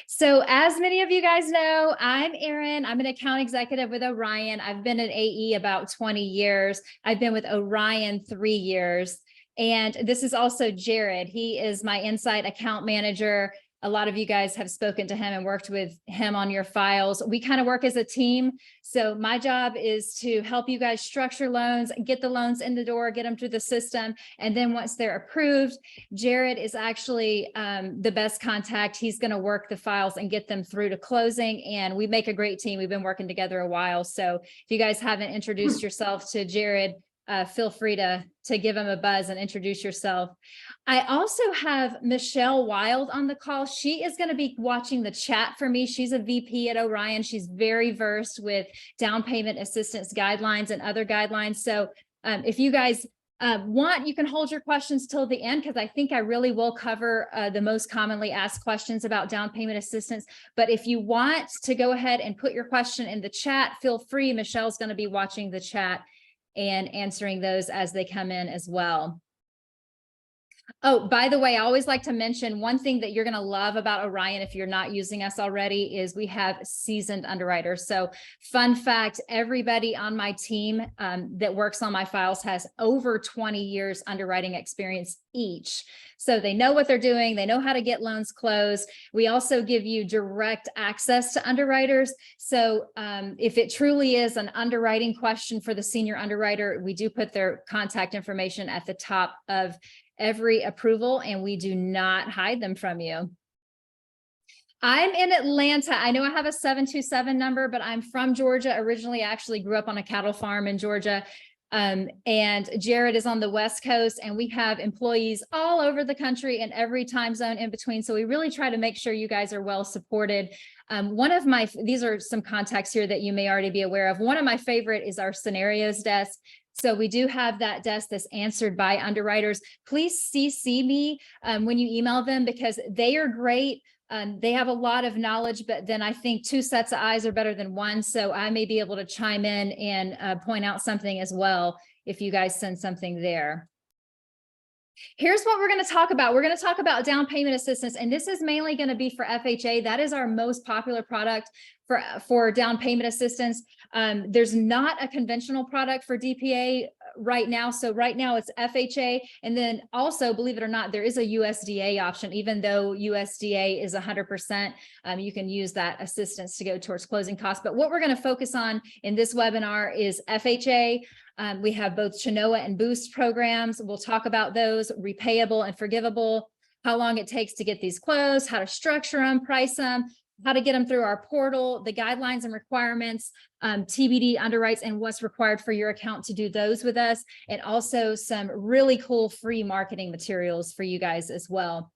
So as many of you guys know, I'm Erin. I'm an account executive with Orion. I've been at AE about 20 years. I've been with Orion 3 years. And this is also Jared. He is my Insight account manager. A lot of you guys have spoken to him and worked with him on your files. We kind of work as a team. So my job is to help you guys structure loans, get the loans in the door, get them through the system. And then once they're approved, Jared is actually the best contact. He's going to work the files and get them through to closing. And we make a great team. We've been working together a while. So if you guys haven't introduced yourself to Jared, feel free to give him a buzz and introduce yourself. I also have Michelle Wild on the call. She is going to be watching the chat for me. She's a VP at Orion. She's very versed with down payment assistance guidelines and other guidelines. So if you guys want, you can hold your questions till the end, because I think I really will cover the most commonly asked questions about down payment assistance. But if you want to go ahead and put your question in the chat, feel free. Michelle's going to be watching the chat and answering those as they come in as well. Oh, by the way, I always like to mention one thing that you're going to love about Orion, if you're not using us already, is we have seasoned underwriters. So fun fact, everybody on my team that works on my files has over 20 years underwriting experience each. So they know what they're doing. They know how to get loans closed. We also give you direct access to underwriters. So if it truly is an underwriting question for the senior underwriter, we do put their contact information at the top of every approval, and we do not hide them from you. I'm in Atlanta. I know I have a 727 number, but I'm from Georgia. Originally, I actually grew up on a cattle farm in Georgia. And Jared is on the West Coast, and we have employees all over the country and every time zone in between. So we really try to make sure you guys are well supported. These are some contacts here that you may already be aware of. One of my favorite is our scenarios desk. So we do have that desk that's answered by underwriters. Please CC me when you email them, because they are great. They have a lot of knowledge, but then I think 2 sets of eyes are better than 1. So I may be able to chime in and point out something as well if you guys send something there. Here's what we're going to talk about. We're going to talk about down payment assistance, and this is mainly going to be for FHA. That is our most popular product for down payment assistance. There's not a conventional product for DPA right now. So right now it's FHA. And then also, believe it or not, there is a USDA option. Even though USDA is 100%, you can use that assistance to go towards closing costs. But what we're going to focus on in this webinar is FHA. We have both Chenoa and Boost programs. We'll talk about those, repayable and forgivable, how long it takes to get these closed, how to structure them, price them, how to get them through our portal, the guidelines and requirements, TBD underwrites, and what's required for your account to do those with us, and also some really cool free marketing materials for you guys as well.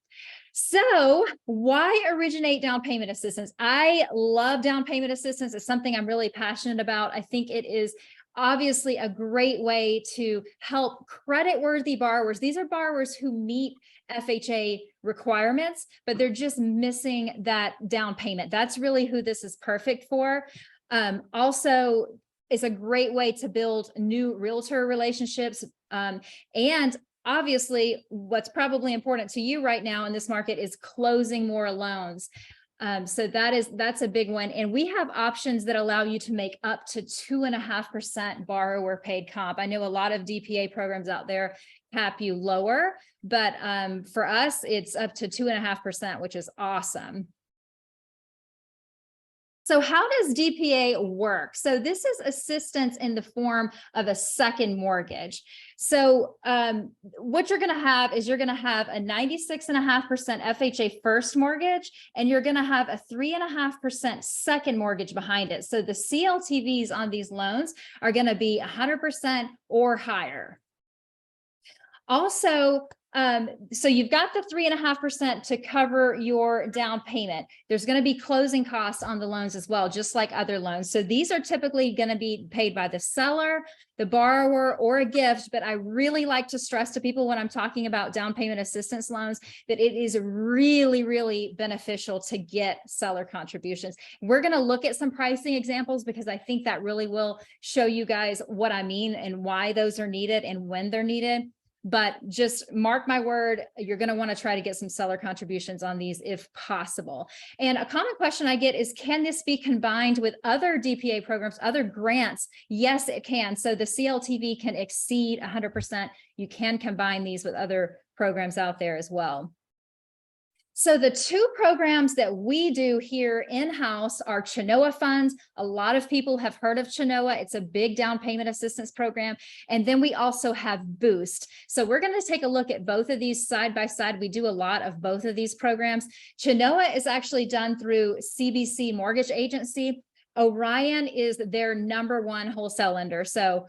So why originate down payment assistance? I love down payment assistance. It's something I'm really passionate about. I think it is obviously a great way to help credit-worthy borrowers. These are borrowers who meet FHA requirements, but they're just missing that down payment. That's really who this is perfect for. Also, it's a great way to build new realtor relationships. And obviously, what's probably important to you right now in this market is closing more loans. So that's a big one. And we have options that allow you to make up to 2.5% borrower paid comp. I know a lot of DPA programs out there cap you lower, but for us, it's up to 2.5%, which is awesome. So how does DPA work? So this is assistance in the form of a second mortgage. So what you're going to have is you're going to have a 96.5% FHA first mortgage, and you're going to have a 3.5% second mortgage behind it. So the CLTVs on these loans are going to be 100% or higher. Also, so you've got the 3.5% to cover your down payment. There's going to be closing costs on the loans as well, just like other loans. So these are typically going to be paid by the seller, the borrower, or a gift. But I really like to stress to people when I'm talking about down payment assistance loans that it is really, really beneficial to get seller contributions. We're going to look at some pricing examples because I think that really will show you guys what I mean and why those are needed and when they're needed. but just mark my word, you're going to want to try to get some seller contributions on these if possible. And a common question I get is, can this be combined with other DPA programs, other grants? Yes, it can. So the CLTV can exceed 100%. You can combine these with other programs out there as well. So the two programs that we do here in-house are Chenoa funds. A lot of people have heard of Chenoa. It's a big down payment assistance program. And then we also have Boost. So we're going to take a look at both of these side by side. We do a lot of both of these programs. Chenoa is actually done through CBC Mortgage Agency. Orion is their #1 wholesale lender. So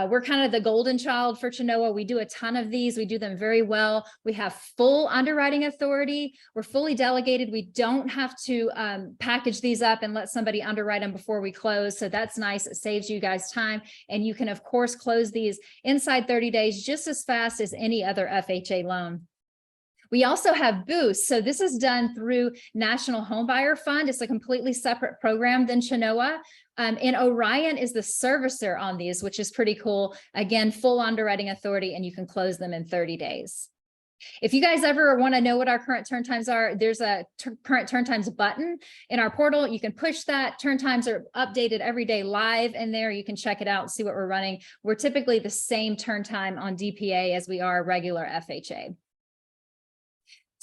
we're kind of the golden child for Chenoa. We do a ton of these. We do them very well. We have full underwriting authority. We're fully delegated. We don't have to package these up and let somebody underwrite them before we close. So that's nice. It saves you guys time. And you can, of course, close these inside 30 days just as fast as any other FHA loan. We also have Boost. So this is done through National Homebuyer Fund. It's a completely separate program than Chenoa. And Orion is the servicer on these, which is pretty cool. Again, full underwriting authority, and you can close them in 30 days. If you guys ever want to know what our current turn times are, there's a current turn times button in our portal. You can push that. Turn times are updated every day live in there. You can check it out, see what we're running. We're typically the same turn time on DPA as we are regular FHA.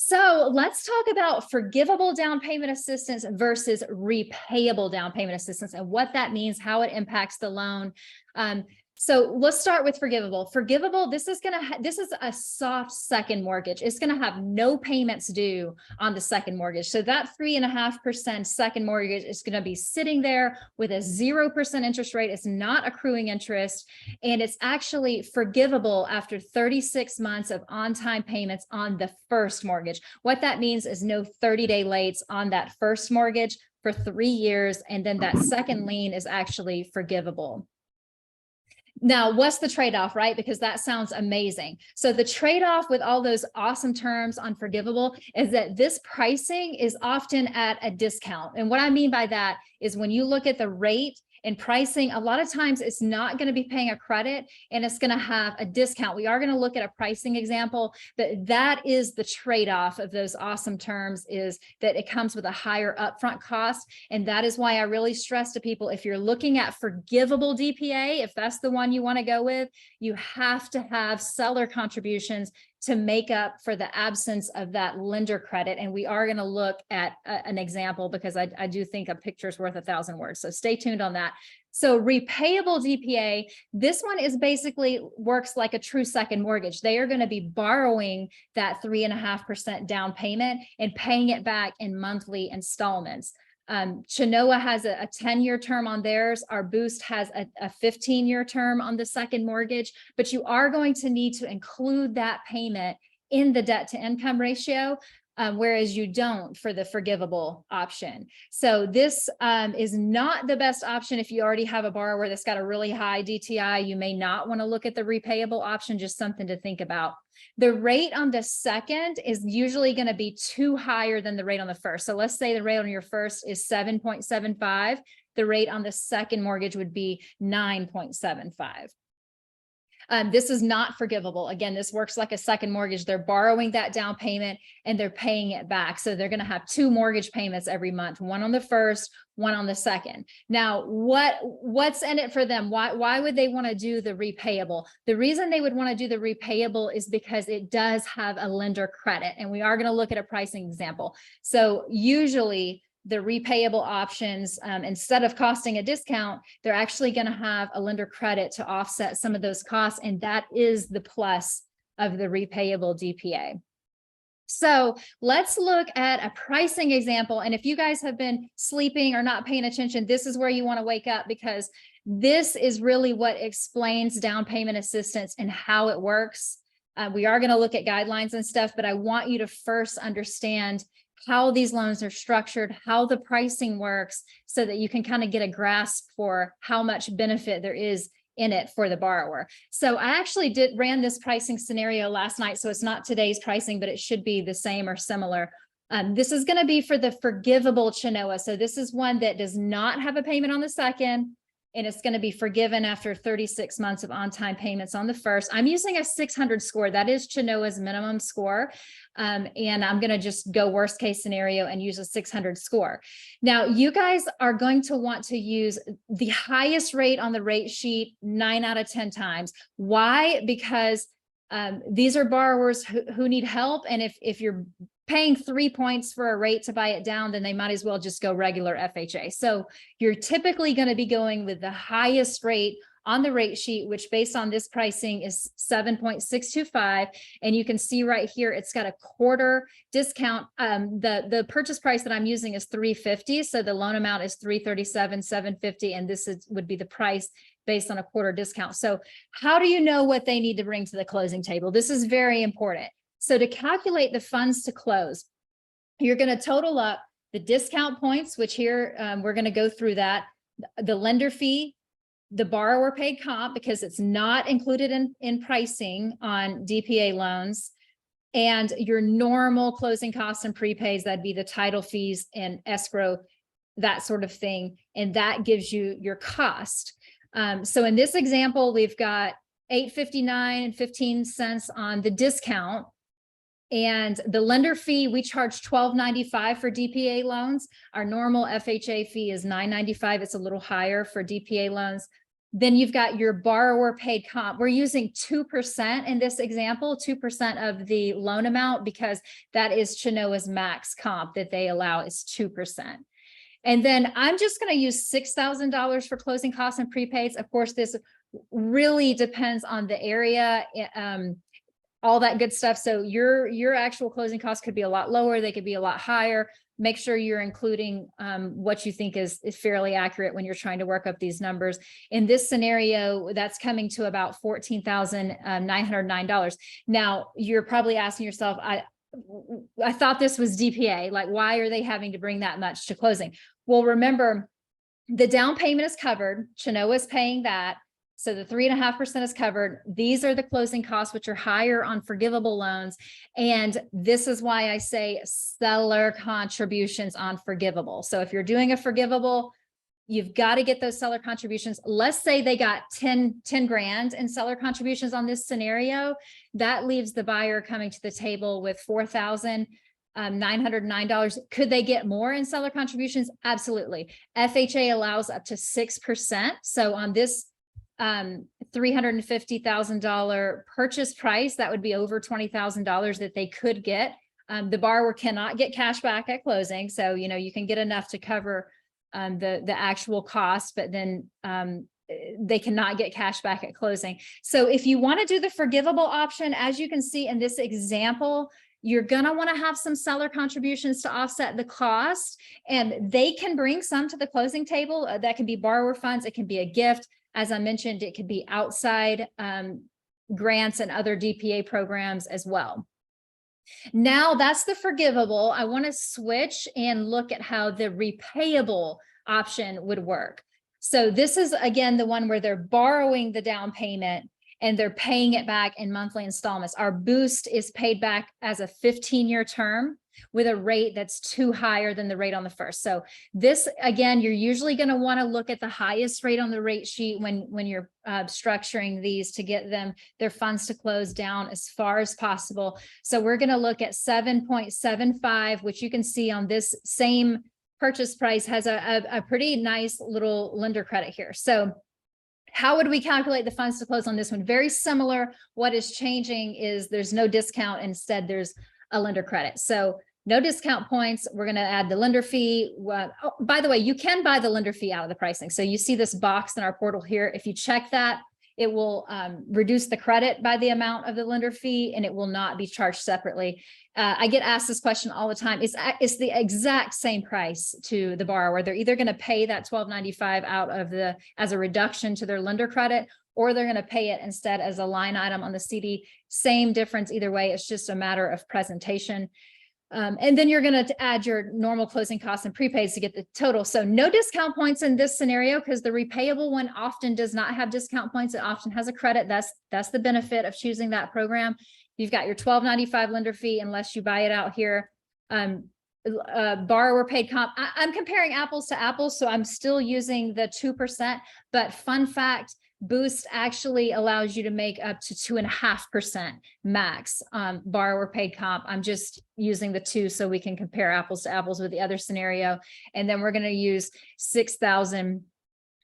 So let's talk about forgivable down payment assistance versus repayable down payment assistance and what that means, how it impacts the loan. So let's start with forgivable. Forgivable, this is a soft second mortgage. It's going to have no payments due on the second mortgage. So that 3.5% second mortgage is going to be sitting there with a 0% interest rate. It's not accruing interest, and it's actually forgivable after 36 months of on-time payments on the first mortgage. What that means is no 30-day lates on that first mortgage for 3 years, and then that second lien is actually forgivable. Now, what's the trade-off, right? Because that sounds amazing. So the trade-off with all those awesome terms on forgivable is that this pricing is often at a discount. And what I mean by that is when you look at the rate and pricing, a lot of times it's not going to be paying a credit and it's going to have a discount. We are going to look at a pricing example, but that is the trade-off of those awesome terms, is that it comes with a higher upfront cost. And that is why I really stress to people, if you're looking at forgivable DPA, if that's the one you want to go with, you have to have seller contributions to make up for the absence of that lender credit. And we are going to look at an example, because I do think a picture is worth 1,000 words. So stay tuned on that. So repayable DPA, this one is basically works like a true second mortgage. They are going to be borrowing that 3.5% down payment and paying it back in monthly installments. Chenoa has a 10-year term on theirs. Our Boost has a 15-year term on the second mortgage, but you are going to need to include that payment in the debt to income ratio, whereas you don't for the forgivable option. So this is not the best option if you already have a borrower that's got a really high DTI. You may not want to look at the repayable option, just something to think about. The rate on the second is usually going to be too higher than the rate on the first. So let's say the rate on your first is 7.75. The rate on the second mortgage would be 9.75. This is not forgivable. Again, this works like a second mortgage. They're borrowing that down payment and they're paying it back. So they're going to have 2 mortgage payments every month, one on the first, one on the second. Now, what's in it for them? Why would they want to do the repayable? The reason they would want to do the repayable is because it does have a lender credit. And we are going to look at a pricing example. So usually the repayable options, instead of costing a discount, they're actually going to have a lender credit to offset some of those costs. And that is the plus of the repayable DPA. So let's look at a pricing example. And if you guys have been sleeping or not paying attention, this is where you want to wake up, because this is really what explains down payment assistance and how it works. We are going to look at guidelines and stuff, but I want you to first understand how these loans are structured, how the pricing works, so that you can kind of get a grasp for how much benefit there is in it for the borrower. So I actually ran this pricing scenario last night. So it's not today's pricing, but it should be the same or similar. This is going to be for the forgivable Chenoa. So this is one that does not have a payment on the second, and it's going to be forgiven after 36 months of on-time payments on the first. I'm using a 600 score. That is Chenoa's minimum score. And I'm going to just go worst case scenario and use a 600 score. Now, you guys are going to want to use the highest rate on the rate sheet 9 out of 10 times. Why? Because these are borrowers who need help. And if you're paying 3 points for a rate to buy it down, then they might as well just go regular FHA. So you're typically going to be going with the highest rate on the rate sheet, which based on this pricing is 7.625. And you can see right here, it's got a quarter discount. The purchase price that I'm using is $350. So the loan amount is $337,750. And this would be the price based on a quarter discount. So how do you know what they need to bring to the closing table? This is very important. So to calculate the funds to close, you're going to total up the discount points, which here we're going to go through that, the lender fee, the borrower paid comp, because it's not included in pricing on DPA loans, and your normal closing costs and prepays, that'd be the title fees and escrow, that sort of thing. And that gives you your cost. So in this example, we've got $859.15 on the discount. And the lender fee, we charge $12.95 for DPA loans. Our normal FHA fee is $9.95. It's a little higher for DPA loans. Then you've got your borrower paid comp. We're using 2% in this example, 2% of the loan amount, because that is Chenoa's max comp that they allow is 2%. And then I'm just going to use $6,000 for closing costs and prepaids. Of course, this really depends on the area. All that good stuff. So your actual closing costs could be a lot lower. They could be a lot higher. Make sure you're including what you think is fairly accurate when you're trying to work up these numbers. In this scenario, that's coming to about $14,909. Now, you're probably asking yourself, I thought this was DPA. Like, why are they having to bring that much to closing? Well, remember, the down payment is covered. Chenoa is paying that. So the 3.5% is covered. These are the closing costs, which are higher on forgivable loans. And this is why I say seller contributions on forgivable. So if you're doing a forgivable, you've got to get those seller contributions. Let's say they got 10 grand in seller contributions on this scenario. That leaves the buyer coming to the table with $4,909. Could they get more in seller contributions? Absolutely. FHA allows up to 6%. So on this $350,000 purchase price, that would be over $20,000 that they could get. The borrower cannot get cash back at closing. So, you know, you can get enough to cover the actual cost, but then they cannot get cash back at closing. So if you want to do the forgivable option, as you can see in this example, you're going to want to have some seller contributions to offset the cost, and they can bring some to the closing table. That can be borrower funds. It can be a gift. As I mentioned, it could be outside grants and other DPA programs as well. Now that's the forgivable. I want to switch and look at how the repayable option would work. So this is, again, the one where they're borrowing the down payment and they're paying it back in monthly installments. Our boost is paid back as a 15-year term with a rate that's too higher than the rate on the first. So this, again, you're usually going to want to look at the highest rate on the rate sheet when you're structuring these to get them their funds to close down as far as possible. So we're going to look at 7.75, which you can see on this same purchase price has a pretty nice little lender credit here. So how would we calculate the funds to close on this one? Very similar. What is changing is there's no discount. Instead, there's a lender credit. So no discount points. We're going to add the lender fee. Oh, by the way, you can buy the lender fee out of the pricing. So you see this box in our portal here. If you check that, it will reduce the credit by the amount of the lender fee, and it will not be charged separately. I get asked this question all the time. It's the exact same price to the borrower. They're either going to pay that $12.95 out of as a reduction to their lender credit, or they're going to pay it instead as a line item on the CD. Same difference either way. It's just a matter of presentation. And then you're going to add your normal closing costs and prepaids to get the total. So no discount points in this scenario, because the repayable one often does not have discount points. It often has a credit. That's the benefit of choosing that program. You've got your $12.95 lender fee unless you buy it out here. borrower paid comp. I'm comparing apples to apples, so I'm still using the 2%, but fun fact, Boost actually allows you to make up to 2.5% max borrower paid comp. I'm just using the 2 so we can compare apples to apples with the other scenario. And then we're going to use 6,000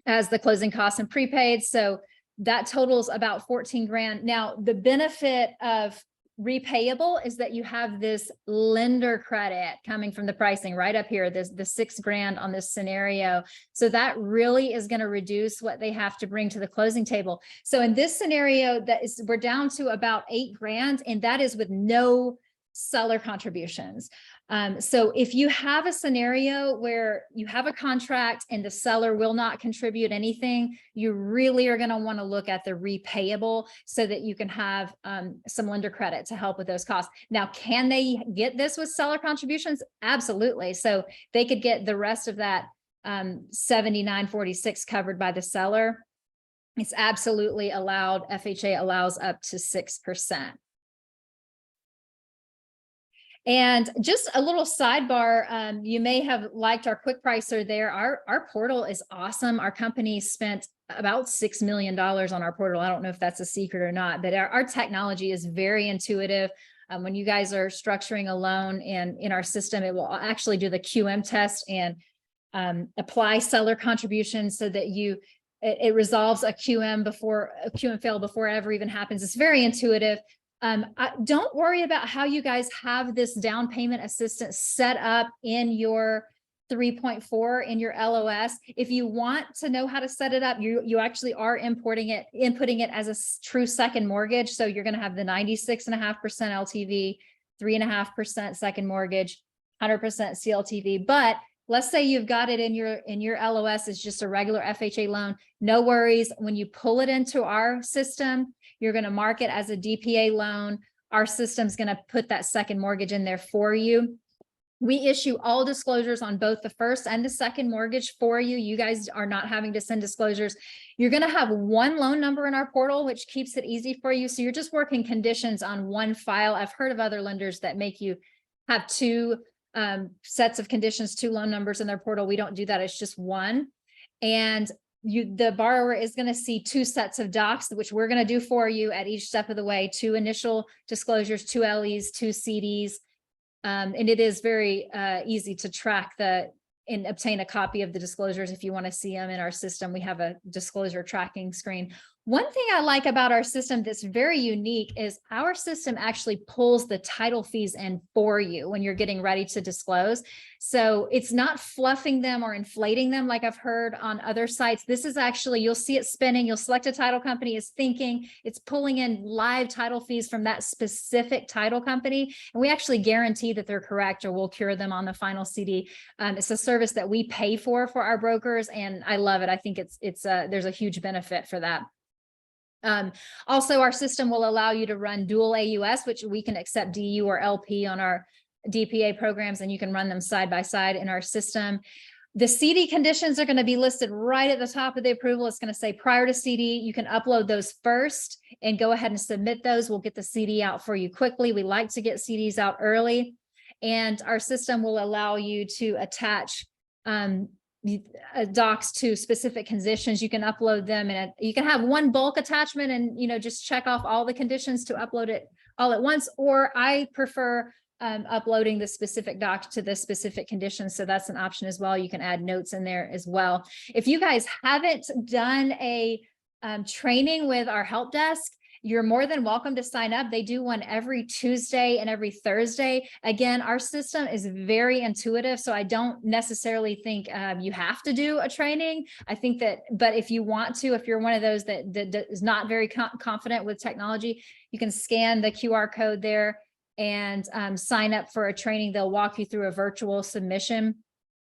as the closing costs and prepaid. So that totals about 14 grand. Now, the benefit of repayable is that you have this lender credit coming from the pricing right up here, the 6 grand on this scenario. So that really is going to reduce what they have to bring to the closing table. So in this scenario, we're down to about 8 grand, and that is with no seller contributions. So if you have a scenario where you have a contract and the seller will not contribute anything, you really are going to want to look at the repayable so that you can have some lender credit to help with those costs. Now, can they get this with seller contributions? Absolutely. So they could get the rest of that 7946 covered by the seller. It's absolutely allowed. FHA allows up to 6%. And just a little sidebar, you may have liked our quick pricer there. Our portal is awesome. Our company spent about $6 million on our portal. I don't know if that's a secret or not, but our technology is very intuitive. When you guys are structuring a loan and in our system, it will actually do the QM test and apply seller contributions so that it resolves a QM fail before it ever even happens. It's very intuitive. Don't worry about how you guys have this down payment assistance set up in your 3.4 in your LOS. If you want to know how to set it up, you actually are inputting it as a true second mortgage. So you're going to have the 96.5% LTV, 3.5% second mortgage, 100% CLTV. But let's say you've got it in your LOS is just a regular FHA loan. No worries. When you pull it into our system, you're going to mark it as a DPA loan. Our system's going to put that second mortgage in there for you. We issue all disclosures on both the first and the second mortgage for you. You guys are not having to send disclosures. You're going to have one loan number in our portal, which keeps it easy for you. So you're just working conditions on one file. I've heard of other lenders that make you have 2 sets of conditions, 2 loan numbers in their portal. We don't do that. It's just one. And the borrower is going to see 2 sets of docs, which we're going to do for you at each step of the way, 2 initial disclosures, 2 LEs, 2 CDs. And it is very easy to track and obtain a copy of the disclosures. If you want to see them in our system, we have a disclosure tracking screen. One thing I like about our system that's very unique is our system actually pulls the title fees in for you when you're getting ready to disclose. So it's not fluffing them or inflating them like I've heard on other sites. This is actually, you'll see it spinning. You'll select a title company, it's thinking, it's pulling in live title fees from that specific title company. And we actually guarantee that they're correct or we'll cure them on the final CD. It's a service that we pay for our brokers. And I love it. I think there's a huge benefit for that. Also, our system will allow you to run dual AUS, which we can accept DU or LP on our DPA programs, and you can run them side by side in our system. The CD conditions are going to be listed right at the top of the approval. It's going to say prior to CD. You can upload those first and go ahead and submit those. We'll get the CD out for you quickly. We like to get CDs out early, and our system will allow you to attach docs to specific conditions. You can upload them and you can have one bulk attachment and, just check off all the conditions to upload it all at once. Or I prefer uploading the specific doc to the specific conditions. So that's an option as well. You can add notes in there as well. If you guys haven't done a training with our help desk, you're more than welcome to sign up. They do one every Tuesday and every Thursday. Again, our system is very intuitive, so I don't necessarily think you have to do a training. I think that, but if you want to, if you're one of those that is not very confident with technology, you can scan the QR code there and sign up for a training. They'll walk you through a virtual submission.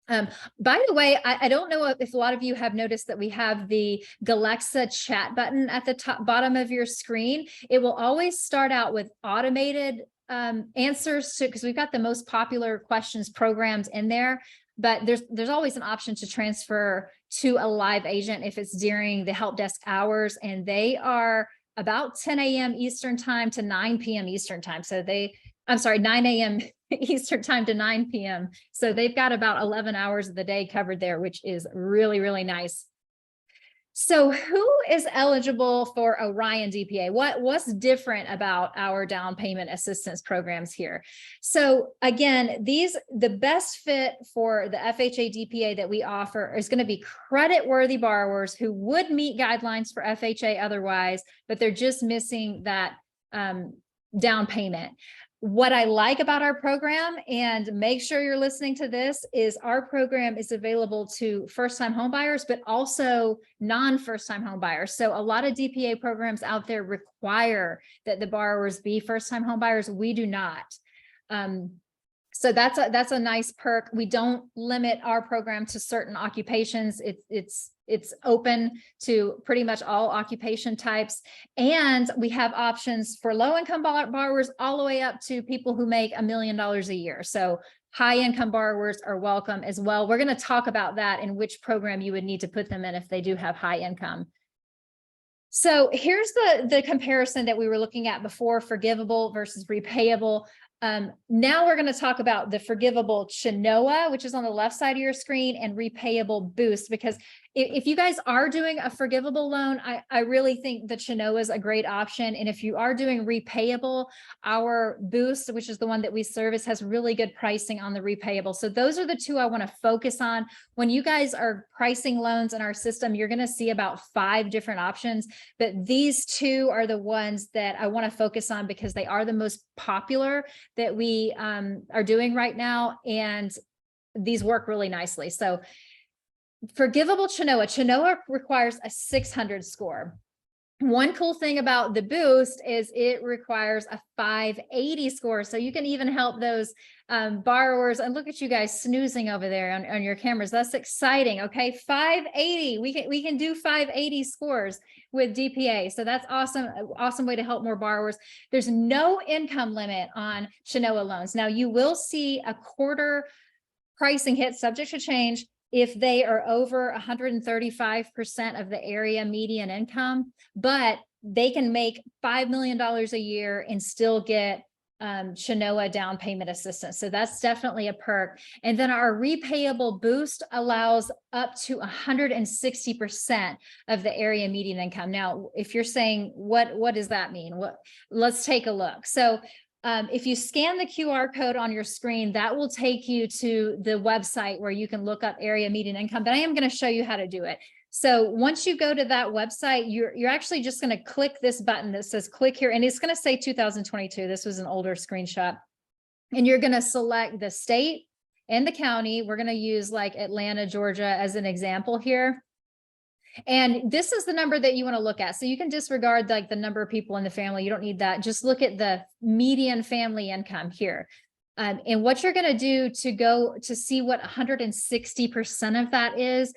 By the way, I don't know if a lot of you have noticed that we have the Alexa chat button at the bottom of your screen. It will always start out with automated answers to, because we've got the most popular questions programmed in there, but there's always an option to transfer to a live agent if it's during the help desk hours, and they are about 10 a.m. Eastern time to 9 p.m. Eastern time. So 9 a.m. Eastern time to 9 p.m. So they've got about 11 hours of the day covered there, which is really, really nice. So who is eligible for Orion DPA? What's different about our down payment assistance programs here? So again, the best fit for the FHA DPA that we offer is going to be credit-worthy borrowers who would meet guidelines for FHA otherwise, but they're just missing that down payment. What I like about our program, and make sure you're listening to this, is our program is available to first-time home buyers, but also non-first-time home buyers. So a lot of DPA programs out there require that the borrowers be first-time home buyers. We do not. So that's a nice perk. We don't limit our program to certain occupations. It's open to pretty much all occupation types. And we have options for low-income borrowers all the way up to people who make $1 million a year. So high-income borrowers are welcome as well. We're going to talk about that and which program you would need to put them in if they do have high income. So here's the comparison that we were looking at before, forgivable versus repayable. Now we're going to talk about the forgivable Chenoa, which is on the left side of your screen, and repayable Boost, because if you guys are doing a forgivable loan, I really think the Chenoa is a great option. And if you are doing repayable, our Boost, which is the one that we service, has really good pricing on the repayable. So those are the two I want to focus on. When you guys are pricing loans in our system, you're going to see about 5 different options, but these two are the ones that I want to focus on because they are the most popular that we are doing right now, and these work really nicely. So forgivable Chenoa requires a 600 score. One cool thing about the Boost is it requires a 580 score. So you can even help those borrowers. And look at you guys snoozing over there on your cameras. That's exciting. Okay, 580. We can do 580 scores with DPA. So that's awesome. Awesome way to help more borrowers. There's no income limit on Chenoa loans. Now you will see a quarter pricing hit subject to change if they are over 135% of the area median income, but they can make $5 million a year and still get Chenoa down payment assistance. So that's definitely a perk. And then our repayable Boost allows up to 160% of the area median income. Now, if you're saying, what does that mean? Let's take a look. So if you scan the QR code on your screen, that will take you to the website where you can look up area median income, but I am going to show you how to do it. So once you go to that website, you're actually just going to click this button that says click here, and it's going to say 2022. This was an older screenshot. And you're going to select the state and the county. We're going to use like Atlanta, Georgia as an example here. And this is the number that you want to look at. So you can disregard like the number of people in the family. You don't need that. Just look at the median family income here. And what you're going to do to go to see what 160% of that is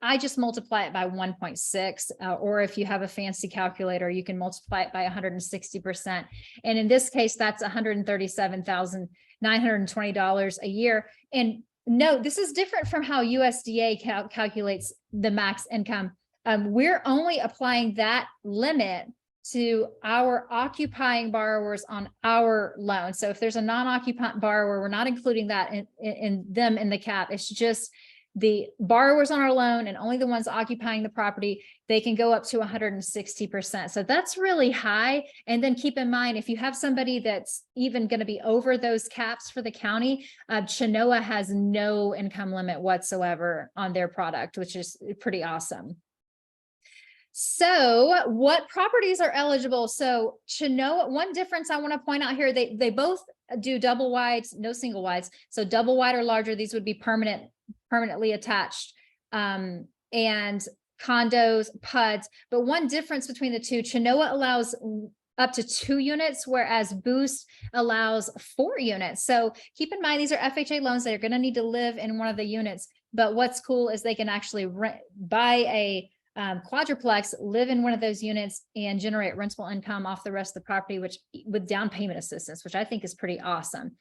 I just multiply it by 1.6, or if you have a fancy calculator, you can multiply it by 160%. And in this case, that's $137,920 a year. And no, this is different from how USDA calculates the max income. We're only applying that limit to our occupying borrowers on our loan. So if there's a non-occupant borrower, we're not including that in them in the cap. It's just the borrowers on our loan and only the ones occupying the property. They can go up to 160%. So that's really high. And then keep in mind, if you have somebody that's even going to be over those caps for the county, Chenoa has no income limit whatsoever on their product, which is pretty awesome. So what properties are eligible? So Chenoa, one difference I want to point out here, they both do double wides, no single wides. So double wide or larger, these would be permanently attached, and condos, PUDs. But one difference between the two, Chenoa allows up to 2 units, whereas Boost allows 4 units. So keep in mind, these are FHA loans that are going to need to live in one of the units. But what's cool is they can actually buy a quadruplex, live in one of those units, and generate rentable income off the rest of the property, which with down payment assistance, which I think is pretty awesome.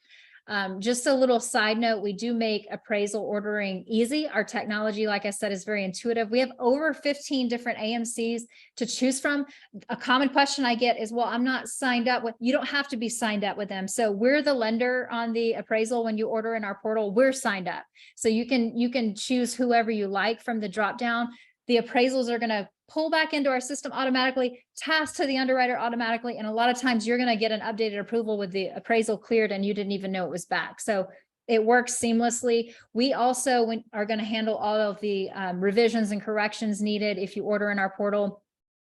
Just a little side note, we do make appraisal ordering easy. Our technology, like I said, is very intuitive. We have over 15 different AMCs to choose from. A common question I get is, well, I'm not signed up with, you don't have to be signed up with them. So we're the lender on the appraisal. When you order in our portal, we're signed up. So you can choose whoever you like from the drop down. The appraisals are going to pull back into our system automatically, task to the underwriter automatically. And a lot of times you're going to get an updated approval with the appraisal cleared and you didn't even know it was back. So it works seamlessly. We also are going to handle all of the revisions and corrections needed if you order in our portal.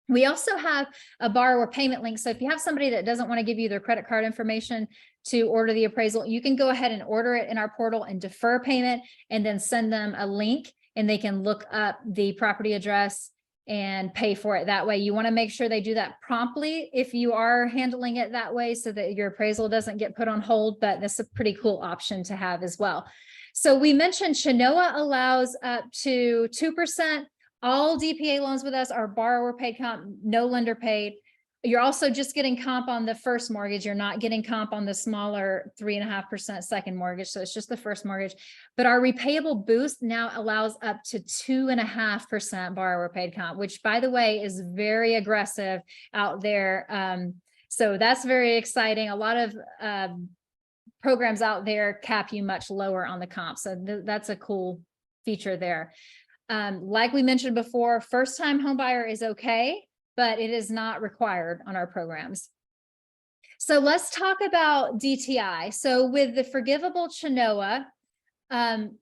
We also have a borrower payment link. So if you have somebody that doesn't want to give you their credit card information to order the appraisal, you can go ahead and order it in our portal and defer payment and then send them a link and they can look up the property address and pay for it that way. You want to make sure they do that promptly if you are handling it that way so that your appraisal doesn't get put on hold, but that's a pretty cool option to have as well. So we mentioned Chenoa allows up to 2%. All DPA loans with us are borrower paid comp, no lender paid. You're also just getting comp on the first mortgage. You're not getting comp on the smaller 3.5% second mortgage. So it's just the first mortgage. But our repayable boost now allows up to 2.5% borrower paid comp, which by the way, is very aggressive out there. So that's very exciting. A lot of programs out there cap you much lower on the comp. So that's a cool feature there. Like we mentioned before, first-time home buyer is okay, but it is not required on our programs. So let's talk about DTI. So with the Forgivable Chenoa,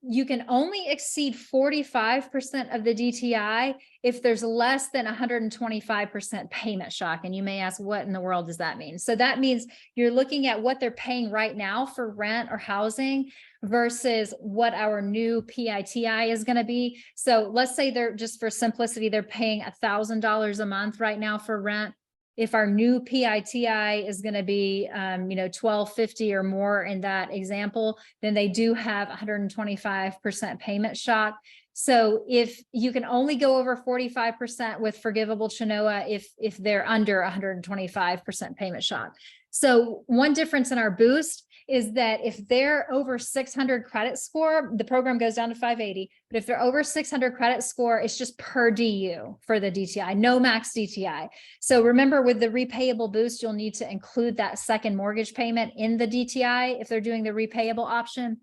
you can only exceed 45% of the DTI if there's less than 125% payment shock. And you may ask, what in the world does that mean? So that means you're looking at what they're paying right now for rent or housing versus what our new PITI is going to be. So let's say they're, just for simplicity, they're paying $1,000 a month right now for rent. If our new PITI is going to be, $1,250 or more in that example, then they do have 125% payment shock. So if you can only go over 45% with Forgivable Chenoa, if they're under 125% payment shock. So one difference in our boost is that if they're over 600 credit score, the program goes down to 580. But if they're over 600 credit score, it's just per DU for the DTI, no max DTI. So remember, with the repayable boost, you'll need to include that second mortgage payment in the DTI if they're doing the repayable option,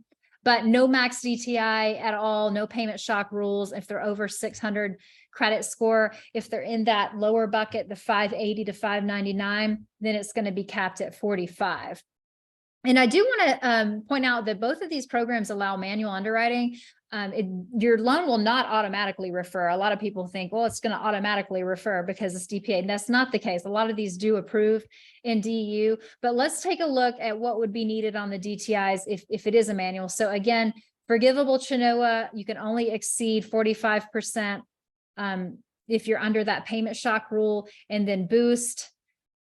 but no max DTI at all, no payment shock rules if they're over 600 credit score. If they're in that lower bucket, the 580 to 599, then it's going to be capped at 45. And I do want to point out that both of these programs allow manual underwriting. Your loan will not automatically refer. A lot of people think, well, it's going to automatically refer because it's DPA. And that's not the case. A lot of these do approve in DU. But let's take a look at what would be needed on the DTIs if it is a manual. So again, Forgivable Chenoa, you can only exceed 45% if you're under that payment shock rule. And then Boost,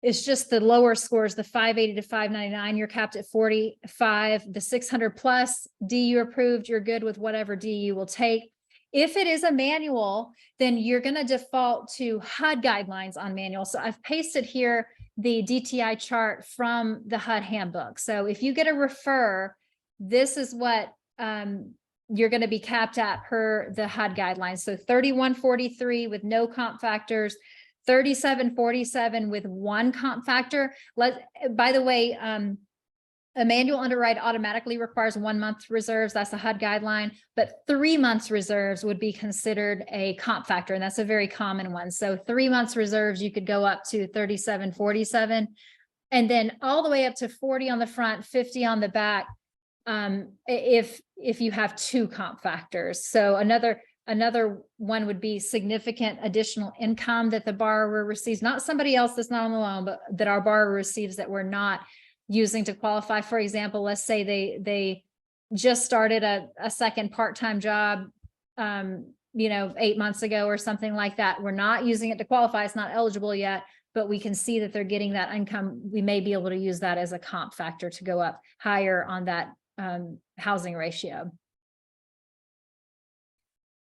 it's just the lower scores, the 580 to 599, you're capped at 45, the 600 plus DU approved, you're good with whatever DU will take. If it is a manual, then you're going to default to HUD guidelines on manual. So I've pasted here the DTI chart from the HUD handbook. So if you get a refer, this is what you're going to be capped at per the HUD guidelines. So 3143 with no comp factors, 3747 with one comp factor. By the way, a manual underwrite automatically requires 1 month reserves. That's a HUD guideline, but 3 months reserves would be considered a comp factor. And that's a very common one. So 3 months reserves, you could go up to 3747 and then all the way up to 40 on the front, 50 on the back. If you have 2 comp factors. So another one would be significant additional income that the borrower receives, not somebody else that's not on the loan, but that our borrower receives that we're not using to qualify. For example, let's say they just started a second part-time job, 8 months ago or something like that. We're not using it to qualify. It's not eligible yet, but we can see that they're getting that income. We may be able to use that as a comp factor to go up higher on that housing ratio.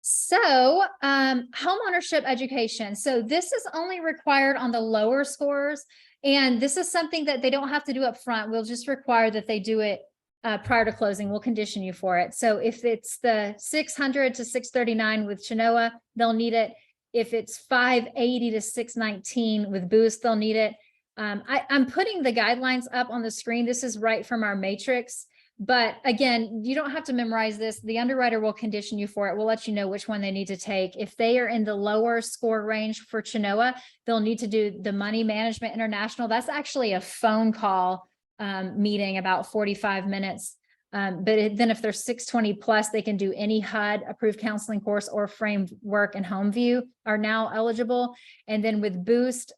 So homeownership education. So this is only required on the lower scores. And this is something that they don't have to do up front. We'll just require that they do it prior to closing. We'll condition you for it. So if it's the 600 to 639 with Chenoa, they'll need it. If it's 580 to 619 with Boost, they'll need it. I'm putting the guidelines up on the screen. This is right from our matrix. But again, you don't have to memorize this. The underwriter will condition you for it. We'll let you know which one they need to take. If they are in the lower score range for Chenoa, they'll need to do the Money Management International. That's actually a phone call meeting, about 45 minutes. Then if they're 620 plus, they can do any HUD approved counseling course, or framework and home view are now eligible. And then with Boost,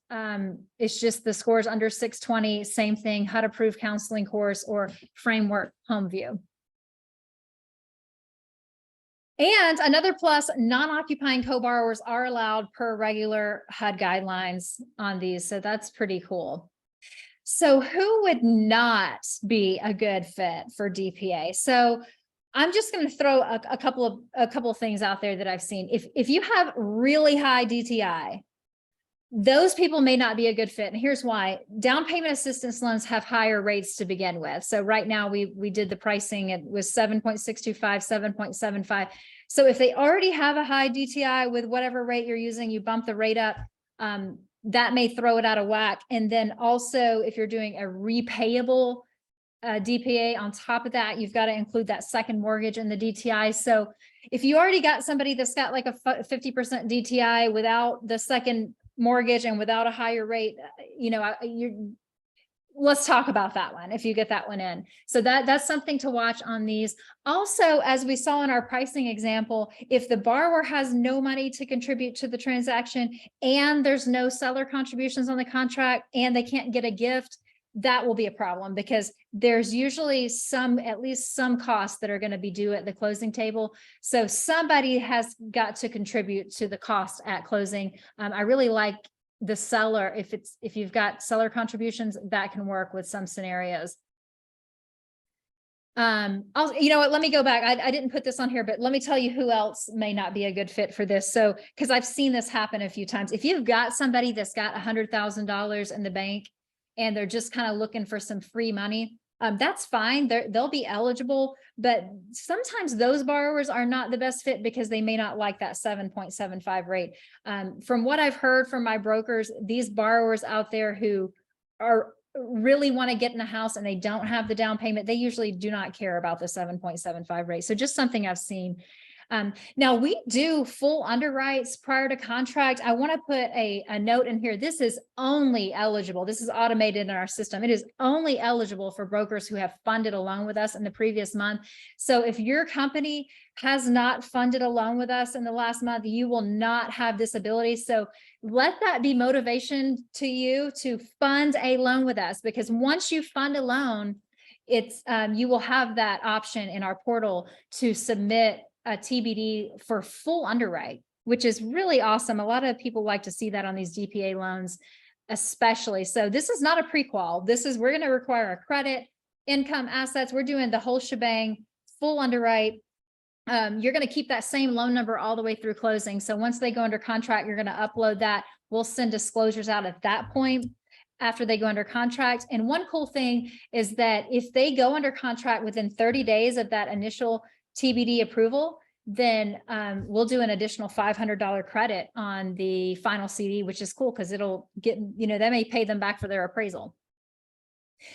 it's just the scores under 620, same thing, HUD approved counseling course or framework home view. And another plus, non-occupying co-borrowers are allowed per regular HUD guidelines on these. So that's pretty cool. So who would not be a good fit for DPA? So I'm just going to throw a couple of things out there that I've seen. If you have really high DTI, those people may not be a good fit. And here's why. Down payment assistance loans have higher rates to begin with. So right now we did the pricing, it was 7.625, 7.75. So if they already have a high DTI with whatever rate you're using, you bump the rate up, that may throw it out of whack. And then also, if you're doing a repayable DPA on top of that, you've got to include that second mortgage in the DTI. So if you already got somebody that's got like a 50% DTI without the second mortgage and without a higher rate, let's talk about that one if you get that one in. So that's something to watch on these. Also, as we saw in our pricing example, if the borrower has no money to contribute to the transaction and there's no seller contributions on the contract and they can't get a gift, that will be a problem, because there's usually at least some costs that are going to be due at the closing table. So somebody has got to contribute to the cost at closing. I really like the seller. If you've got seller contributions, that can work with some scenarios. You know what, let me go back. I didn't put this on here, but let me tell you who else may not be a good fit for this. So, because I've seen this happen a few times. If you've got somebody that's got $100,000 in the bank and they're just kind of looking for some free money, that's fine. They'll be eligible, but sometimes those borrowers are not the best fit because they may not like that 7.75 rate. From what I've heard from my brokers, these borrowers out there who really want to get in a house and they don't have the down payment, they usually do not care about the 7.75 rate. So just something I've seen. Now we do full underwrites prior to contract. I want to put a note in here. This is only eligible. This is automated in our system. It is only eligible for brokers who have funded a loan with us in the previous month. So if your company has not funded a loan with us in the last month, you will not have this ability. So let that be motivation to you to fund a loan with us, because once you fund a loan, it's you will have that option in our portal to submit a TBD for full underwrite, which is really awesome. A lot of people like to see that on these DPA loans, especially. So this is not a pre-qual. We're going to require a credit, income, assets. We're doing the whole shebang, full underwrite. You're going to keep that same loan number all the way through closing. So once they go under contract, you're going to upload that. We'll send disclosures out at that point after they go under contract. And one cool thing is that if they go under contract within 30 days of that initial TBD approval, then we'll do an additional $500 credit on the final CD, which is cool because it'll get, that may pay them back for their appraisal.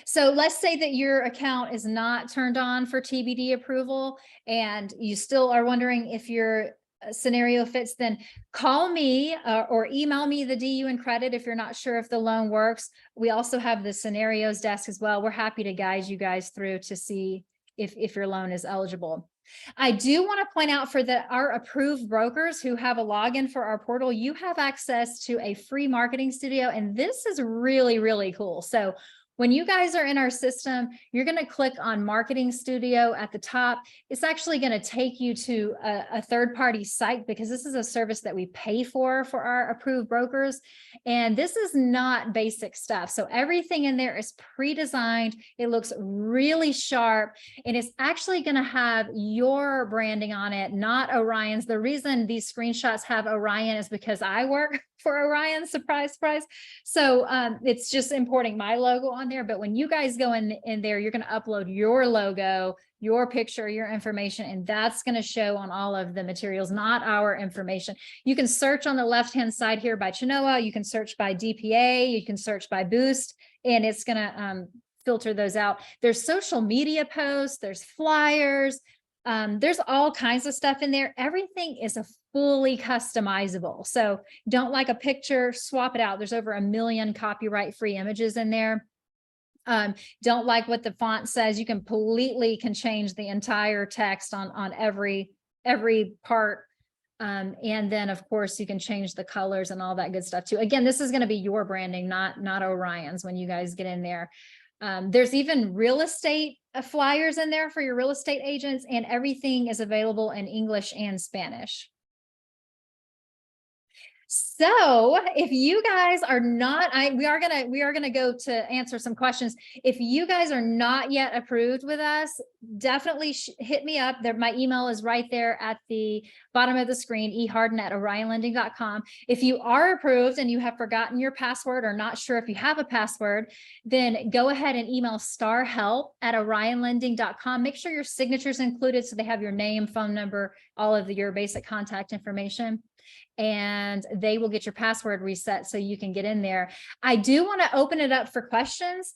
So let's say that your account is not turned on for TBD approval and you still are wondering if your scenario fits, then call me or email me the DU and credit if you're not sure if the loan works. We also have the scenarios desk as well. We're happy to guide you guys through to see if your loan is eligible. I do want to point out for our approved brokers who have a login for our portal, you have access to a free marketing studio. And this is really, really cool. So when you guys are in our system, you're going to click on Marketing Studio at the top. It's actually going to take you to a third-party site because this is a service that we pay for our approved brokers. And this is not basic stuff. So everything in there is pre-designed. It looks really sharp, and it's actually going to have your branding on it, not Orion's. The reason these screenshots have Orion is because I work for Orion, surprise, surprise. So it's just importing my logo on on there, but when you guys go in there, you're going to upload your logo, your picture, your information, and that's going to show on all of the materials, not our information. You can search on the left-hand side here by Chenoa. You can search by DPA. You can search by Boost, and it's going to filter those out. There's social media posts, there's flyers, there's all kinds of stuff in there. Everything is a fully customizable. So don't like a picture, swap it out. There's over 1 million copyright-free images in there. Don't like what the font says, you completely can change the entire text on every part. And then of course you can change the colors and all that good stuff too. Again, this is going to be your branding, not Orion's when you guys get in there. There's even real estate flyers in there for your real estate agents, and everything is available in English and Spanish. So if you guys are not, we are gonna go to answer some questions. If you guys are not yet approved with us, definitely hit me up. There, my email is right there at the bottom of the screen, eharden@orionlending.com. If you are approved and you have forgotten your password or not sure if you have a password, then go ahead and email starhelp@orionlending.com. Make sure your signature is included so they have your name, phone number, all of your basic contact information, and they will get your password reset so you can get in there. I do want to open it up for questions.